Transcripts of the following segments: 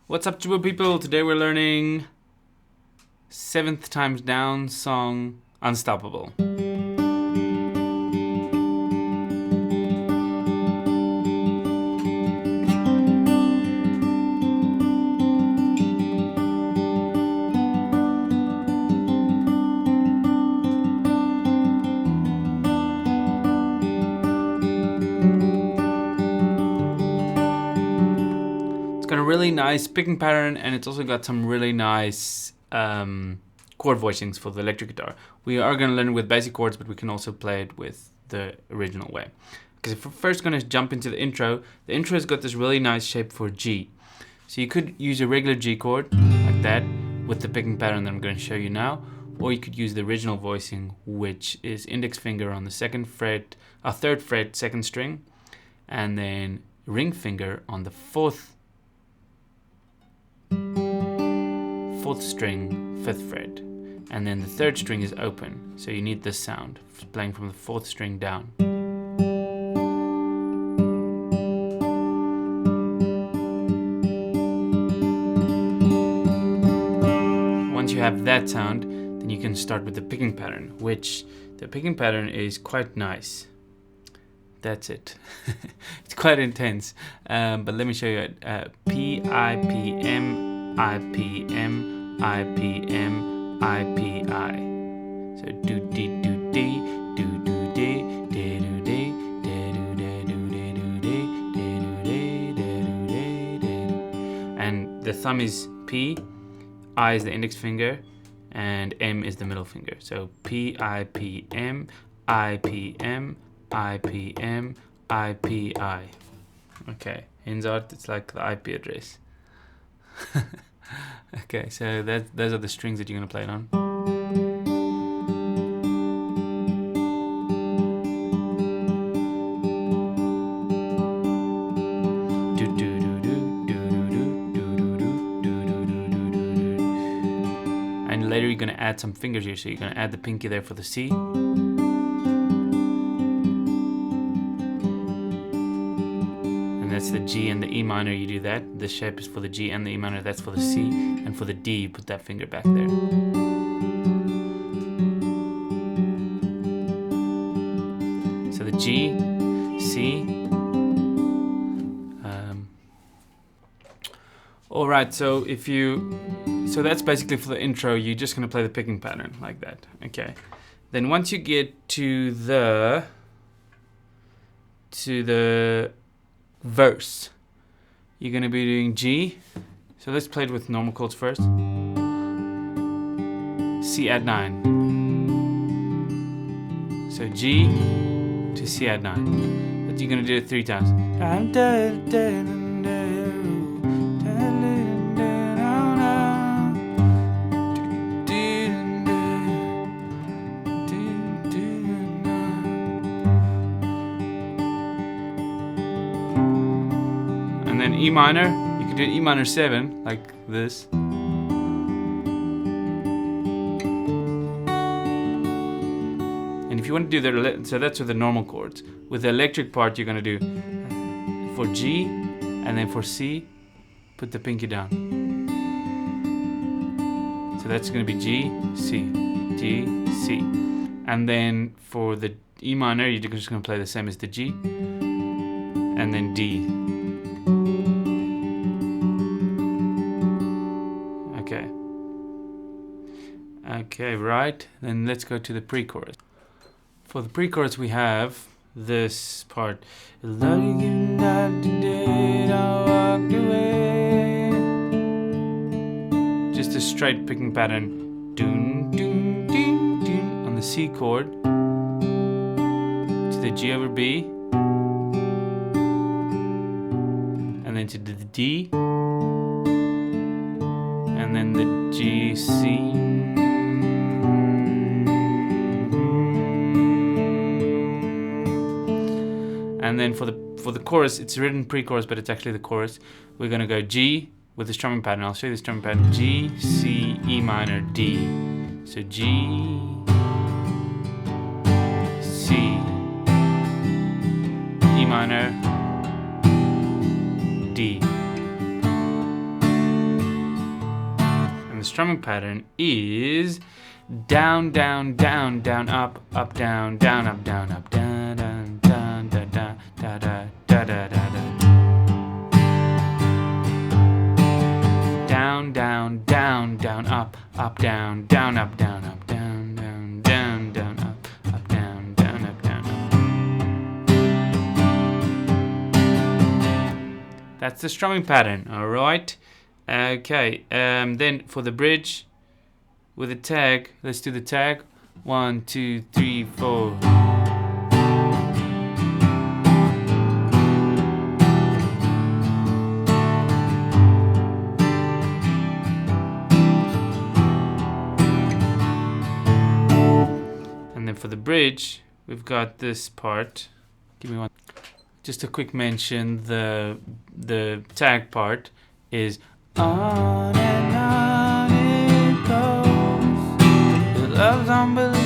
What's up, Jooba people? Today we're learning 7th times down song Unstoppable. It's got a really nice picking pattern, and it's also got some really nice chord voicings for the electric guitar. We are going to learn it with basic chords, but we can also play it with the original way. Because if we're first going to jump into the intro's got this really nice shape for G. So you could use a regular G chord like that with the picking pattern that I'm going to show you now, or you could use the original voicing, which is index finger on the third fret, 2nd string, and then ring finger on the 4th string, 5th fret, and then the 3rd string is open, so you need this sound playing from the 4th string down. Once you have that sound, then you can start with the picking pattern, which the picking pattern is quite nice. That's it. It's quite intense, but let me show you it. P, I, P, M, I, P, M, I, P, M, I, P, I. So do, dee, do, dee, do, do, dee, dee, do, dee, dee, do, dee, do, dee, do, dee, dee, do, dee, dee, do, dee, dee. And the thumb is P, I is the index finger, and M is the middle finger. So P, I, P, M, I, P, M, I, P, M, I, P, I. Okay, ends out, it's like the IP address. Okay, so those are the strings that you're going to play it on. And later you're going to add some fingers here, so you're going to add the pinky there for the C. That's the G and the E minor, you do that. This shape is for the G and the E minor, that's for the C. And for the D, you put that finger back there. So the G, C. Alright, so so that's basically for the intro. You're just going to play the picking pattern like that. Okay. Then once you get to the verse, you're going to be doing G. So let's play it with normal chords first. C add 9. So G to C add 9. But you're going to do it 3 times. And then E minor, you can do E minor 7, like this. And if you want to do so that's with the normal chords. With the electric part, you're going to do for G, and then for C, put the pinky down. So that's going to be G, C, G, C. And then for the E minor, you're just going to play the same as the G, and then D. Okay, right. Then let's go to the pre-chorus. For the pre-chorus, we have this part. Just a straight picking pattern. Doon, doon, doon, doon, on the C chord to the G over B, and then to the D, and then the G, C. And then for the chorus, it's written pre-chorus, but it's actually the chorus. We're going to go G with the strumming pattern. I'll show you the strumming pattern. G, C, E minor, D. So G, C, E minor, D. strumming pattern is down, down, down, down, up, up, down, down, up, down, up, down, down, down, da, da, da, da, da, da, da, da. Down, down, down, down, up, up, down, down, up, down, up, down, down, down, down, up, up, down, down, up, down, up. That's the strumming pattern, all right? Okay, then for the bridge, with a tag, let's do the tag. 1, 2, 3, 4. And then for the bridge, we've got this part. Give me one. Just a quick mention, the tag part is on and on it goes. Love's unbelievable.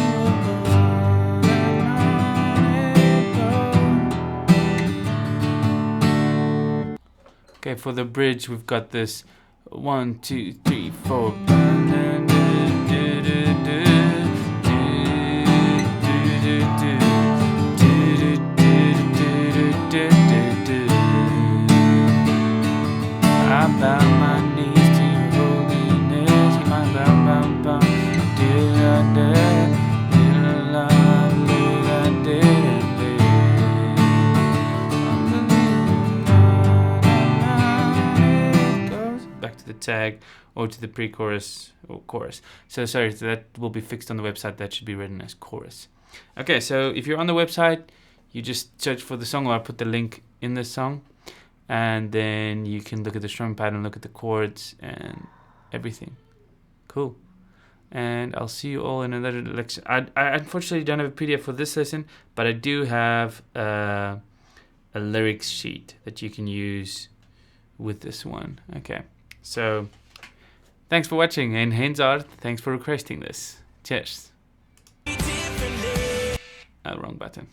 On and on it goes. Okay, for the bridge, we've got this 1, 2, 3, 4. I bow my knees to your holiness. My bow, bow, bow. Back to the tag or to the pre-chorus or chorus. So sorry, that will be fixed on the website. That should be written as chorus. Okay, so if you're on the website, you just search for the song, or I'll put the link in the song, and then you can look at the strumming pattern, look at the chords and everything. Cool. And I'll see you all in another lecture. I unfortunately don't have a PDF for this lesson, but I do have a lyrics sheet that you can use with this one. Okay, so thanks for watching, and Hensard, thanks for requesting this. Cheers. Wrong button.